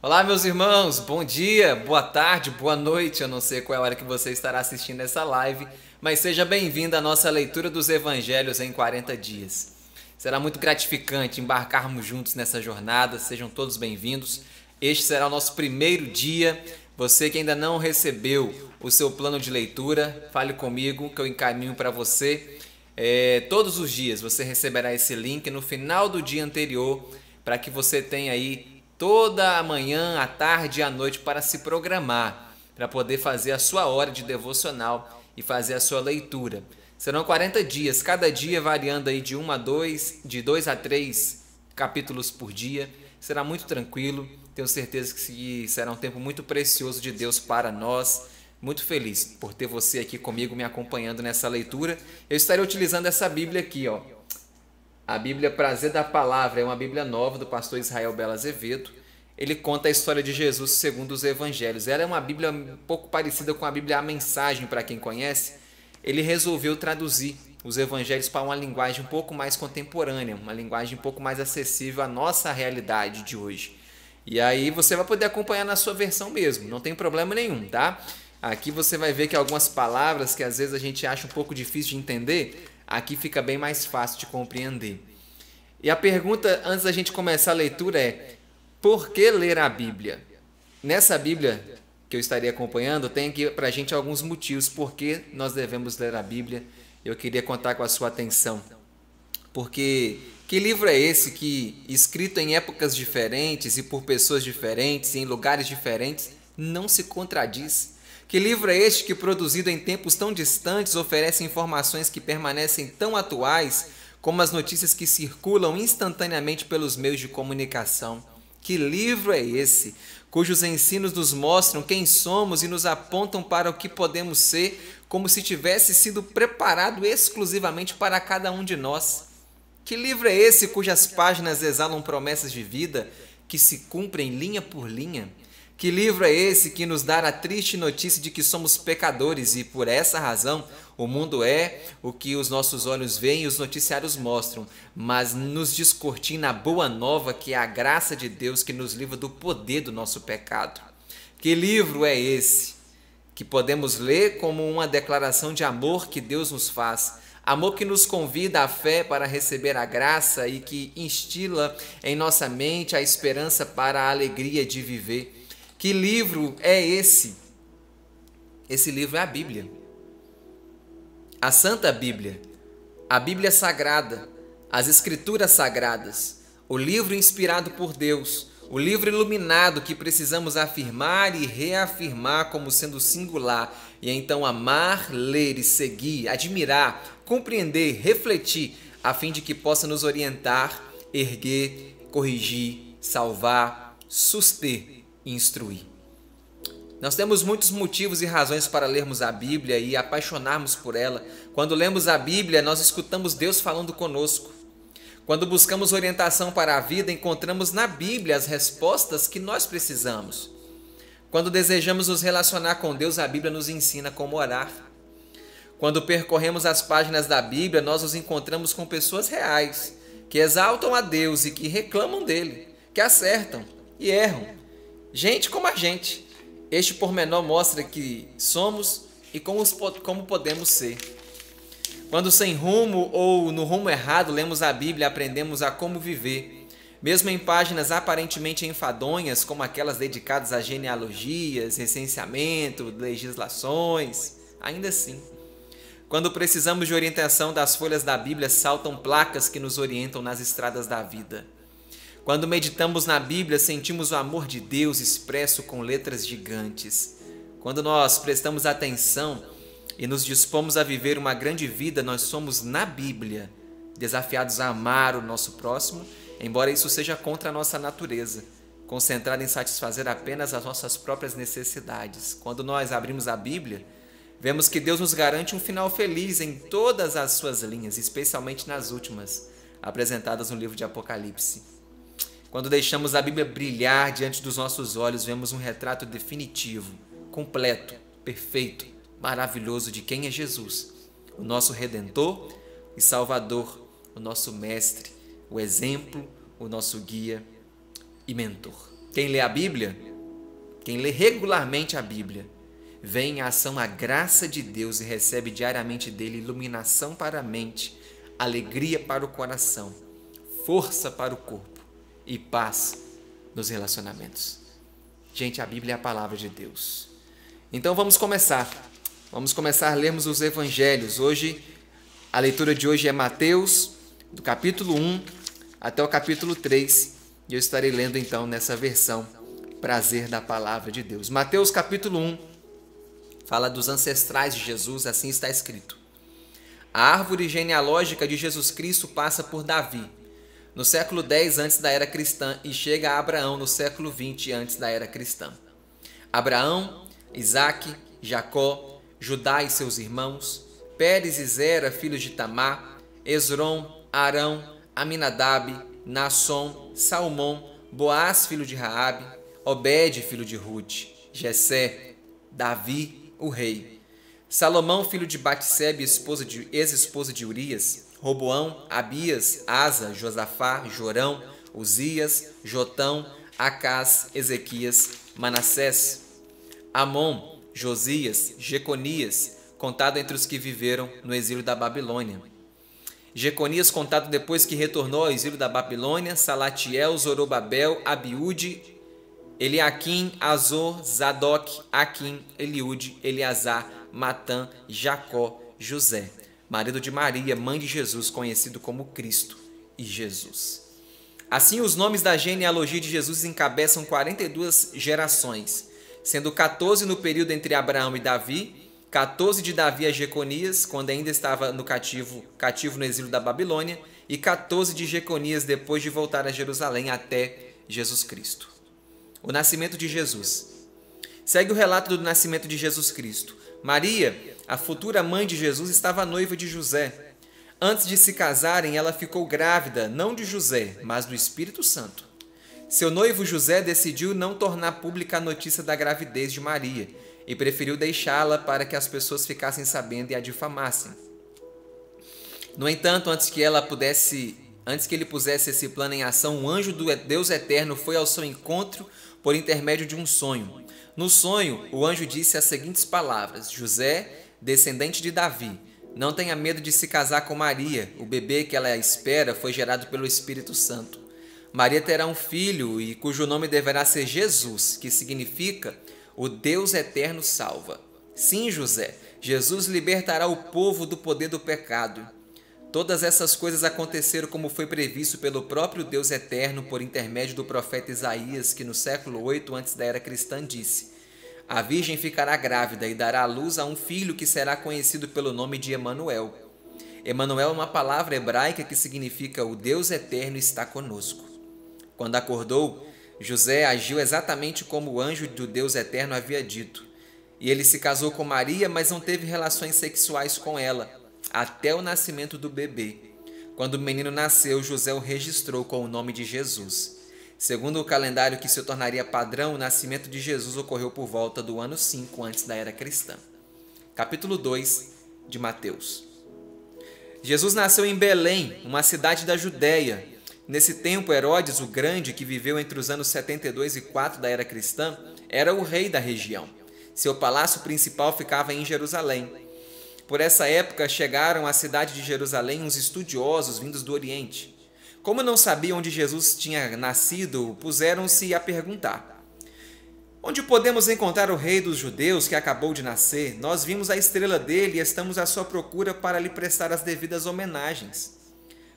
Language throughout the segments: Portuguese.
Olá, meus irmãos, bom dia, boa tarde, boa noite. Eu não sei qual é a hora que você estará assistindo essa live, mas seja bem-vindo à nossa leitura dos Evangelhos em 40 dias. Será muito gratificante embarcarmos juntos nessa jornada, sejam todos bem-vindos. Este será o nosso primeiro dia. Você que ainda não recebeu o seu plano de leitura, fale comigo que eu encaminho para você. Todos os dias você receberá esse link no final do dia anterior para que você tenha aí toda a manhã, a tarde e a noite para se programar, para poder fazer a sua hora de devocional e fazer a sua leitura. Serão 40 dias, cada dia variando aí de 1 a 2, de 2 a 3 capítulos por dia. Será muito tranquilo, tenho certeza que será um tempo muito precioso de Deus para nós. Muito feliz por ter você aqui comigo me acompanhando nessa leitura. Eu estarei utilizando essa Bíblia aqui, ó. A Bíblia Prazer da Palavra é uma Bíblia nova do pastor Israel Bela Azevedo. Ele conta a história de Jesus segundo os Evangelhos. Ela é uma Bíblia um pouco parecida com a Bíblia A Mensagem, para quem conhece. Ele resolveu traduzir os Evangelhos para uma linguagem um pouco mais contemporânea, uma linguagem um pouco mais acessível à nossa realidade de hoje. E aí você vai poder acompanhar na sua versão mesmo, não tem problema nenhum, tá? Aqui você vai ver que algumas palavras que às vezes a gente acha um pouco difícil de entender, aqui fica bem mais fácil de compreender. E a pergunta antes da gente começar a leitura é: por que ler a Bíblia? Nessa Bíblia que eu estaria acompanhando, tem aqui para a gente alguns motivos por que nós devemos ler a Bíblia. Eu queria contar com a sua atenção. Porque que livro é esse que, escrito em épocas diferentes e por pessoas diferentes e em lugares diferentes, não se contradiz? Que livro é este que, produzido em tempos tão distantes, oferece informações que permanecem tão atuais como as notícias que circulam instantaneamente pelos meios de comunicação? Que livro é esse, cujos ensinos nos mostram quem somos e nos apontam para o que podemos ser, como se tivesse sido preparado exclusivamente para cada um de nós? Que livro é esse cujas páginas exalam promessas de vida que se cumprem linha por linha? Que livro é esse que nos dá a triste notícia de que somos pecadores e, por essa razão, o mundo é o que os nossos olhos veem e os noticiários mostram, mas nos descortina a boa nova que é a graça de Deus que nos livra do poder do nosso pecado? Que livro é esse que podemos ler como uma declaração de amor que Deus nos faz? Amor que nos convida à fé para receber a graça e que instila em nossa mente a esperança para a alegria de viver. Que livro é esse? Esse livro é a Bíblia. A Santa Bíblia, a Bíblia Sagrada, as Escrituras Sagradas, o livro inspirado por Deus, o livro iluminado que precisamos afirmar e reafirmar como sendo singular, e então amar, ler e seguir, admirar, compreender, refletir, a fim de que possa nos orientar, erguer, corrigir, salvar, suster e instruir. Nós temos muitos motivos e razões para lermos a Bíblia e apaixonarmos por ela. Quando lemos a Bíblia, nós escutamos Deus falando conosco. Quando buscamos orientação para a vida, encontramos na Bíblia as respostas que nós precisamos. Quando desejamos nos relacionar com Deus, a Bíblia nos ensina como orar. Quando percorremos as páginas da Bíblia, nós nos encontramos com pessoas reais, que exaltam a Deus e que reclamam dele, que acertam e erram. Gente como a gente. Este pormenor mostra que somos e como podemos ser. Quando sem rumo ou no rumo errado lemos a Bíblia e aprendemos a como viver, mesmo em páginas aparentemente enfadonhas, como aquelas dedicadas a genealogias, recenseamento, legislações, ainda assim. Quando precisamos de orientação das folhas da Bíblia, saltam placas que nos orientam nas estradas da vida. Quando meditamos na Bíblia, sentimos o amor de Deus expresso com letras gigantes. Quando nós prestamos atenção e nos dispomos a viver uma grande vida, nós somos, na Bíblia, desafiados a amar o nosso próximo, embora isso seja contra a nossa natureza, concentrada em satisfazer apenas as nossas próprias necessidades. Quando nós abrimos a Bíblia, vemos que Deus nos garante um final feliz em todas as suas linhas, especialmente nas últimas, apresentadas no livro de Apocalipse. Quando deixamos a Bíblia brilhar diante dos nossos olhos, vemos um retrato definitivo, completo, perfeito, maravilhoso de quem é Jesus, o nosso Redentor e Salvador, o nosso Mestre, o exemplo, o nosso guia e mentor. Quem lê a Bíblia, quem lê regularmente a Bíblia, vê em ação a graça de Deus e recebe diariamente dele iluminação para a mente, alegria para o coração, força para o corpo e paz nos relacionamentos. Gente, a Bíblia é a palavra de Deus. Então vamos começar. Vamos começar a lermos os evangelhos. Hoje, a leitura de hoje é Mateus, do capítulo 1 até o capítulo 3. E eu estarei lendo então nessa versão Prazer da Palavra de Deus. Mateus capítulo 1 fala dos ancestrais de Jesus, assim está escrito. A árvore genealógica de Jesus Cristo passa por Davi, no século 10 antes da era cristã, e chega a Abraão no século 20 antes da era cristã. Abraão, Isaque, Jacó, Judá e seus irmãos, Pérez e Zera, filhos de Tamar, Esrom, Arão, Aminadab, Naasson, Salmão, Boaz, filho de Raabe, Obed, filho de Ruth, Jessé, Davi, o rei, Salomão, filho de Batsebe, ex-esposa de Urias, Roboão, Abias, Asa, Josafá, Jorão, Uzias, Jotão, Acás, Ezequias, Manassés, Amon, Josias, Jeconias, contado entre os que viveram no exílio da Babilônia. Jeconias, contado depois que retornou ao exílio da Babilônia, Salatiel, Zorobabel, Abiúde, Eliaquim, Azor, Zadok, Aquim, Eliúde, Eleazar, Matã, Jacó, José, marido de Maria, mãe de Jesus, conhecido como Cristo e Jesus. Assim, os nomes da genealogia de Jesus encabeçam 42 gerações, sendo 14 no período entre Abraão e Davi, 14 de Davi a Jeconias, quando ainda estava no cativo no exílio da Babilônia, e 14 de Jeconias depois de voltar a Jerusalém até Jesus Cristo. O nascimento de Jesus. Segue o relato do nascimento de Jesus Cristo. Maria, a futura mãe de Jesus, estava noiva de José. Antes de se casarem, ela ficou grávida, não de José, mas do Espírito Santo. Seu noivo José decidiu não tornar pública a notícia da gravidez de Maria e preferiu deixá-la para que as pessoas ficassem sabendo e a difamassem. No entanto, antes que ele pusesse esse plano em ação, um anjo do Deus Eterno foi ao seu encontro por intermédio de um sonho. No sonho, o anjo disse as seguintes palavras: José, descendente de Davi, não tenha medo de se casar com Maria. O bebê que ela espera foi gerado pelo Espírito Santo. Maria terá um filho, e cujo nome deverá ser Jesus, que significa o Deus Eterno salva. Sim, José, Jesus libertará o povo do poder do pecado. Todas essas coisas aconteceram como foi previsto pelo próprio Deus Eterno por intermédio do profeta Isaías, que no século 8 antes da era cristã disse: A virgem ficará grávida e dará à luz a um filho que será conhecido pelo nome de Emanuel. Emanuel é uma palavra hebraica que significa o Deus Eterno está conosco. Quando acordou, José agiu exatamente como o anjo do Deus Eterno havia dito. E ele se casou com Maria, mas não teve relações sexuais com ela, até o nascimento do bebê. Quando o menino nasceu, José o registrou com o nome de Jesus. Segundo o calendário que se tornaria padrão, o nascimento de Jesus ocorreu por volta do ano 5 antes da era cristã. Capítulo 2 de Mateus. Jesus nasceu em Belém, uma cidade da Judéia. Nesse tempo, Herodes o Grande, que viveu entre os anos 72 e 4 da era cristã, era o rei da região. Seu palácio principal ficava em Jerusalém. Por essa época, chegaram à cidade de Jerusalém uns estudiosos vindos do Oriente. Como não sabiam onde Jesus tinha nascido, puseram-se a perguntar: Onde podemos encontrar o rei dos judeus que acabou de nascer? Nós vimos a estrela dele e estamos à sua procura para lhe prestar as devidas homenagens.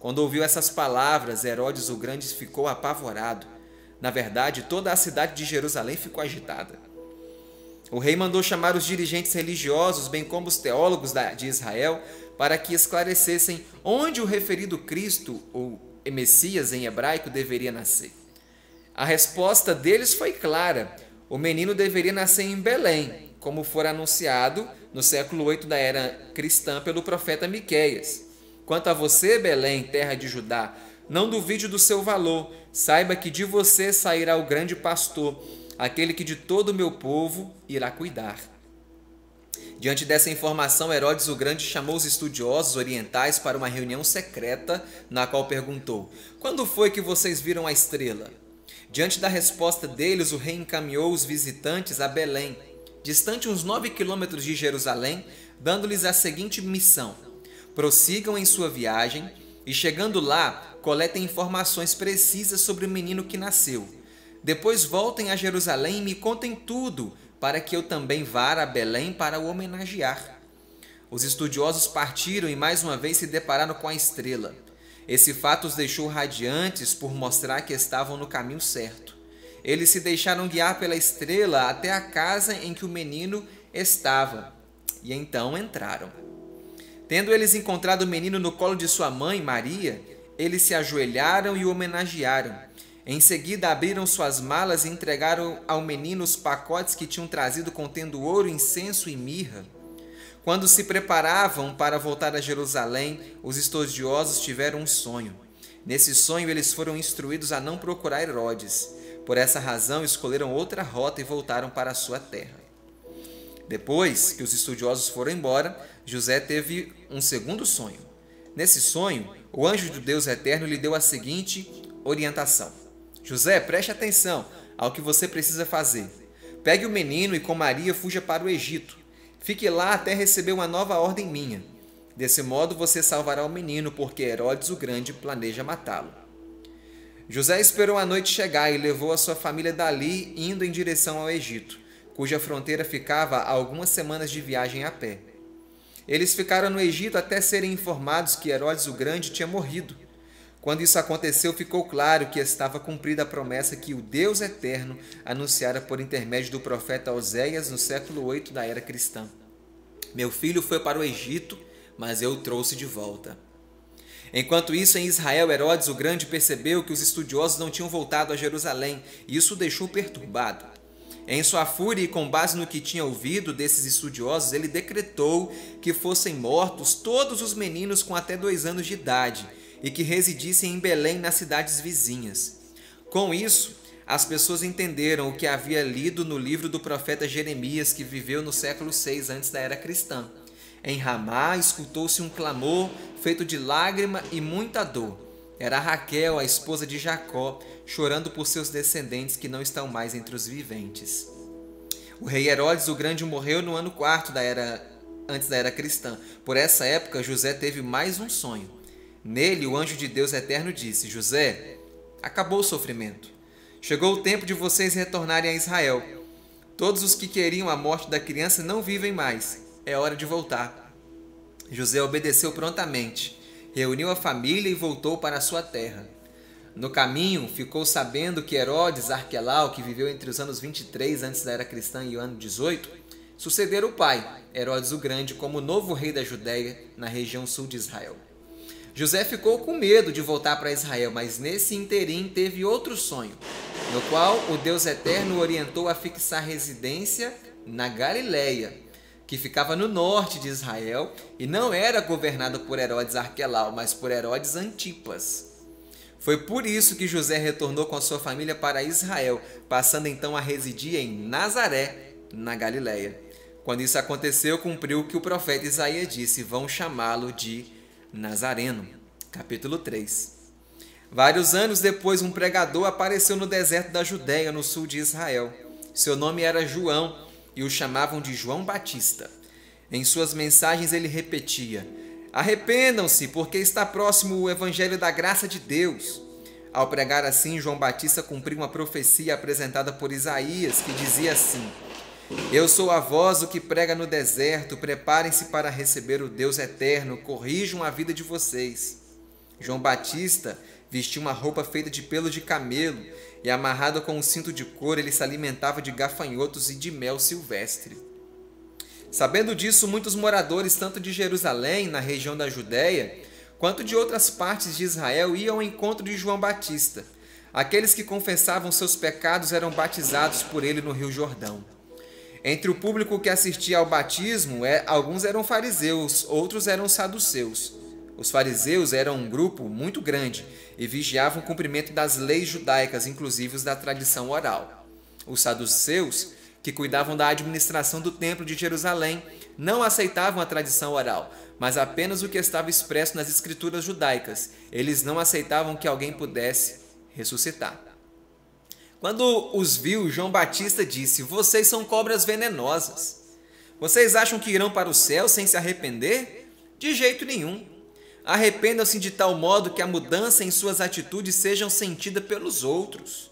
Quando ouviu essas palavras, Herodes o Grande ficou apavorado. Na verdade, toda a cidade de Jerusalém ficou agitada. O rei mandou chamar os dirigentes religiosos, bem como os teólogos de Israel, para que esclarecessem onde o referido Cristo, ou Messias em hebraico, deveria nascer. A resposta deles foi clara: o menino deveria nascer em Belém, como fora anunciado no século 8 da era cristã pelo profeta Miqueias. Quanto a você, Belém, terra de Judá, não duvide do seu valor, saiba que de você sairá o grande pastor, aquele que de todo o meu povo irá cuidar. Diante dessa informação, Herodes o Grande chamou os estudiosos orientais para uma reunião secreta, na qual perguntou: Quando foi que vocês viram a estrela? Diante da resposta deles, o rei encaminhou os visitantes a Belém, distante uns 9 quilômetros de Jerusalém, dando-lhes a seguinte missão: prossigam em sua viagem e, chegando lá, coletem informações precisas sobre o menino que nasceu. Depois voltem a Jerusalém e me contem tudo, para que eu também vá a Belém para o homenagear. Os estudiosos partiram e mais uma vez se depararam com a estrela. Esse fato os deixou radiantes por mostrar que estavam no caminho certo. Eles se deixaram guiar pela estrela até a casa em que o menino estava, e então entraram. Tendo eles encontrado o menino no colo de sua mãe, Maria, eles se ajoelharam e o homenagearam. Em seguida, abriram suas malas e entregaram ao menino os pacotes que tinham trazido contendo ouro, incenso e mirra. Quando se preparavam para voltar a Jerusalém, os estudiosos tiveram um sonho. Nesse sonho, eles foram instruídos a não procurar Herodes. Por essa razão, escolheram outra rota e voltaram para a sua terra. Depois que os estudiosos foram embora, José teve um segundo sonho. Nesse sonho, o anjo do Deus Eterno lhe deu a seguinte orientação: José, preste atenção ao que você precisa fazer. Pegue o menino e com Maria fuja para o Egito. Fique lá até receber uma nova ordem minha. Desse modo você salvará o menino, porque Herodes o Grande planeja matá-lo. José esperou a noite chegar e levou a sua família dali, indo em direção ao Egito, cuja fronteira ficava a algumas semanas de viagem a pé. Eles ficaram no Egito até serem informados que Herodes o Grande tinha morrido. Quando isso aconteceu, ficou claro que estava cumprida a promessa que o Deus Eterno anunciara por intermédio do profeta Oséias no século 8 da era cristã. Meu filho foi para o Egito, mas eu o trouxe de volta. Enquanto isso, em Israel, Herodes o Grande percebeu que os estudiosos não tinham voltado a Jerusalém, e isso o deixou perturbado. Em sua fúria e com base no que tinha ouvido desses estudiosos, ele decretou que fossem mortos todos os meninos com até 2 anos de idade, e que residissem em Belém, nas cidades vizinhas. Com isso, as pessoas entenderam o que havia lido no livro do profeta Jeremias, que viveu no século 6 antes da era cristã. Em Ramá escutou-se um clamor feito de lágrima e muita dor. Era Raquel, a esposa de Jacó, chorando por seus descendentes que não estão mais entre os viventes. O rei Herodes o Grande morreu no ano 4 antes da era cristã. Por essa época, José teve mais um sonho. Nele, o anjo de Deus Eterno disse: José, acabou o sofrimento. Chegou o tempo de vocês retornarem a Israel. Todos os que queriam a morte da criança não vivem mais. É hora de voltar. José obedeceu prontamente, reuniu a família e voltou para a sua terra. No caminho, ficou sabendo que Herodes Arquelau, que viveu entre os anos 23 antes da era cristã e o ano 18, sucedera o pai, Herodes o Grande, como novo rei da Judéia, na região sul de Israel. José ficou com medo de voltar para Israel, mas nesse interim teve outro sonho, no qual o Deus Eterno o orientou a fixar residência na Galileia, que ficava no norte de Israel e não era governada por Herodes Arquelau, mas por Herodes Antipas. Foi por isso que José retornou com a sua família para Israel, passando então a residir em Nazaré, na Galileia. Quando isso aconteceu, cumpriu o que o profeta Isaías disse: vão chamá-lo de Nazareno. Capítulo 3. Vários anos depois, um pregador apareceu no deserto da Judéia, no sul de Israel. Seu nome era João e o chamavam de João Batista. Em suas mensagens ele repetia: arrependam-se, porque está próximo o evangelho da graça de Deus. Ao pregar assim, João Batista cumpriu uma profecia apresentada por Isaías, que dizia assim: eu sou a voz do que prega no deserto, preparem-se para receber o Deus Eterno, corrijam a vida de vocês. João Batista vestia uma roupa feita de pelo de camelo e amarrado com um cinto de couro, ele se alimentava de gafanhotos e de mel silvestre. Sabendo disso, muitos moradores, tanto de Jerusalém, na região da Judéia, quanto de outras partes de Israel, iam ao encontro de João Batista. Aqueles que confessavam seus pecados eram batizados por ele no Rio Jordão. Entre o público que assistia ao batismo, alguns eram fariseus, outros eram saduceus. Os fariseus eram um grupo muito grande e vigiavam o cumprimento das leis judaicas, inclusive os da tradição oral. Os saduceus, que cuidavam da administração do templo de Jerusalém, não aceitavam a tradição oral, mas apenas o que estava expresso nas escrituras judaicas. Eles não aceitavam que alguém pudesse ressuscitar. Quando os viu, João Batista disse: "Vocês são cobras venenosas. Vocês acham que irão para o céu sem se arrepender? De jeito nenhum. Arrependam-se de tal modo que a mudança em suas atitudes seja sentida pelos outros.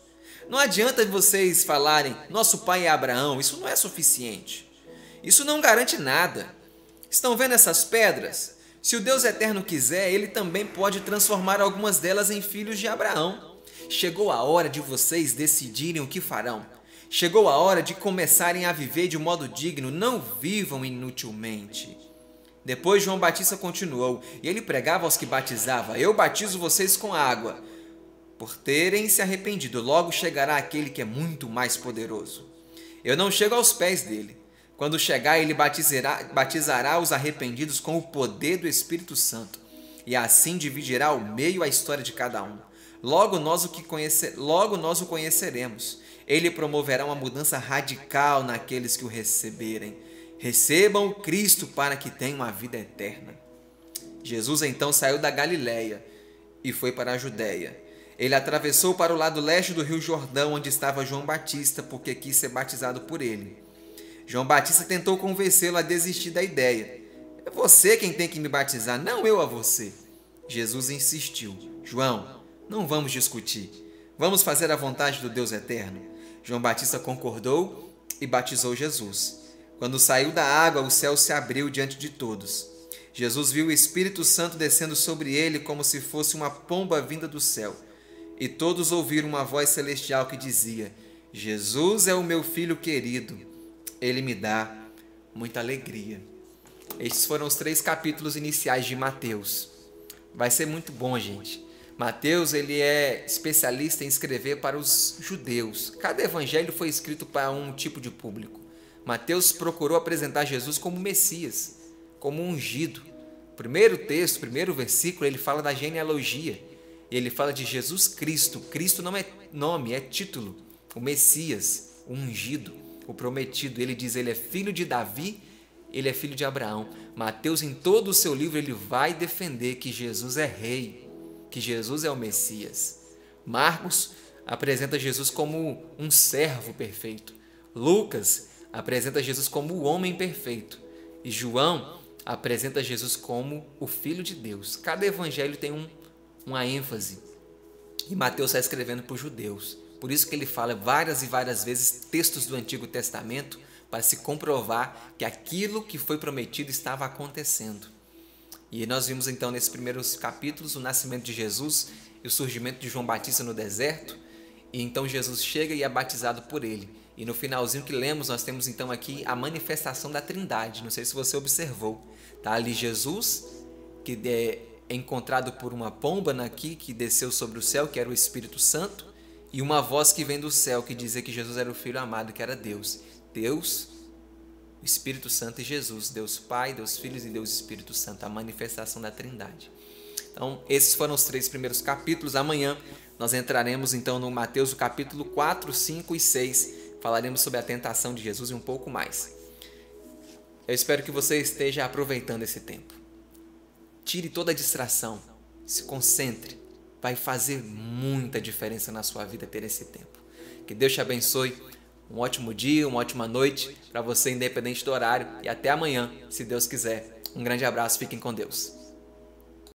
Não adianta vocês falarem, nosso pai é Abraão, isso não é suficiente. Isso não garante nada. Estão vendo essas pedras? Se o Deus eterno quiser, ele também pode transformar algumas delas em filhos de Abraão. Chegou a hora de vocês decidirem o que farão. Chegou a hora de começarem a viver de um modo digno, não vivam inutilmente." Depois João Batista continuou, e ele pregava aos que batizava: "Eu batizo vocês com água. Por terem se arrependido, logo chegará aquele que é muito mais poderoso. Eu não chego aos pés dele. Quando chegar, ele batizará os arrependidos com o poder do Espírito Santo, e assim dividirá ao meio a história de cada um. Logo nós o conheceremos. Ele promoverá uma mudança radical naqueles que o receberem. Recebam o Cristo para que tenham a vida eterna." Jesus então saiu da Galiléia e foi para a Judéia. Ele atravessou para o lado leste do rio Jordão, onde estava João Batista, porque quis ser batizado por ele. João Batista tentou convencê-lo a desistir da ideia. "É você quem tem que me batizar, não eu a você." Jesus insistiu: "João, não vamos discutir. Vamos fazer a vontade do Deus eterno." João Batista concordou e batizou Jesus. Quando saiu da água, o céu se abriu diante de todos. Jesus viu o Espírito Santo descendo sobre ele como se fosse uma pomba vinda do céu. E todos ouviram uma voz celestial que dizia: "Jesus é o meu filho querido. Ele me dá muita alegria." Estes foram os 3 capítulos iniciais de Mateus. Vai ser muito bom, gente. Mateus, ele é especialista em escrever para os judeus. Cada evangelho foi escrito para um tipo de público. Mateus procurou apresentar Jesus como Messias, como ungido. O primeiro texto, primeiro versículo, ele fala da genealogia. Ele fala de Jesus Cristo. Cristo não é nome, é título. O Messias, o ungido, o prometido. Ele diz, ele é filho de Davi, ele é filho de Abraão. Mateus, em todo o seu livro, ele vai defender que Jesus é rei, que Jesus é o Messias. Marcos apresenta Jesus como um servo perfeito. Lucas apresenta Jesus como o homem perfeito. E João apresenta Jesus como o Filho de Deus. Cada evangelho tem uma ênfase. E Mateus está escrevendo para os judeus. Por isso que ele fala várias e várias vezes textos do Antigo Testamento para se comprovar que aquilo que foi prometido estava acontecendo. E nós vimos então nesses primeiros capítulos o nascimento de Jesus e o surgimento de João Batista no deserto. E então Jesus chega e é batizado por ele. E no finalzinho que lemos, nós temos então aqui a manifestação da Trindade. Não sei se você observou. Está ali Jesus, que é encontrado por uma pomba aqui, que desceu sobre o céu, que era o Espírito Santo, e uma voz que vem do céu, que dizia que Jesus era o Filho amado, que era Deus. Deus, o Espírito Santo e Jesus. Deus Pai, Deus Filho e Deus Espírito Santo. A manifestação da Trindade. Então, esses foram os 3 primeiros capítulos. Amanhã nós entraremos então no Mateus, o capítulo 4, 5 e 6. Falaremos sobre a tentação de Jesus e um pouco mais. Eu espero que você esteja aproveitando esse tempo. Tire toda a distração, se concentre. Vai fazer muita diferença na sua vida ter esse tempo. Que Deus te abençoe. Um ótimo dia, uma ótima noite para você, independente do horário. E até amanhã, se Deus quiser. Um grande abraço, fiquem com Deus.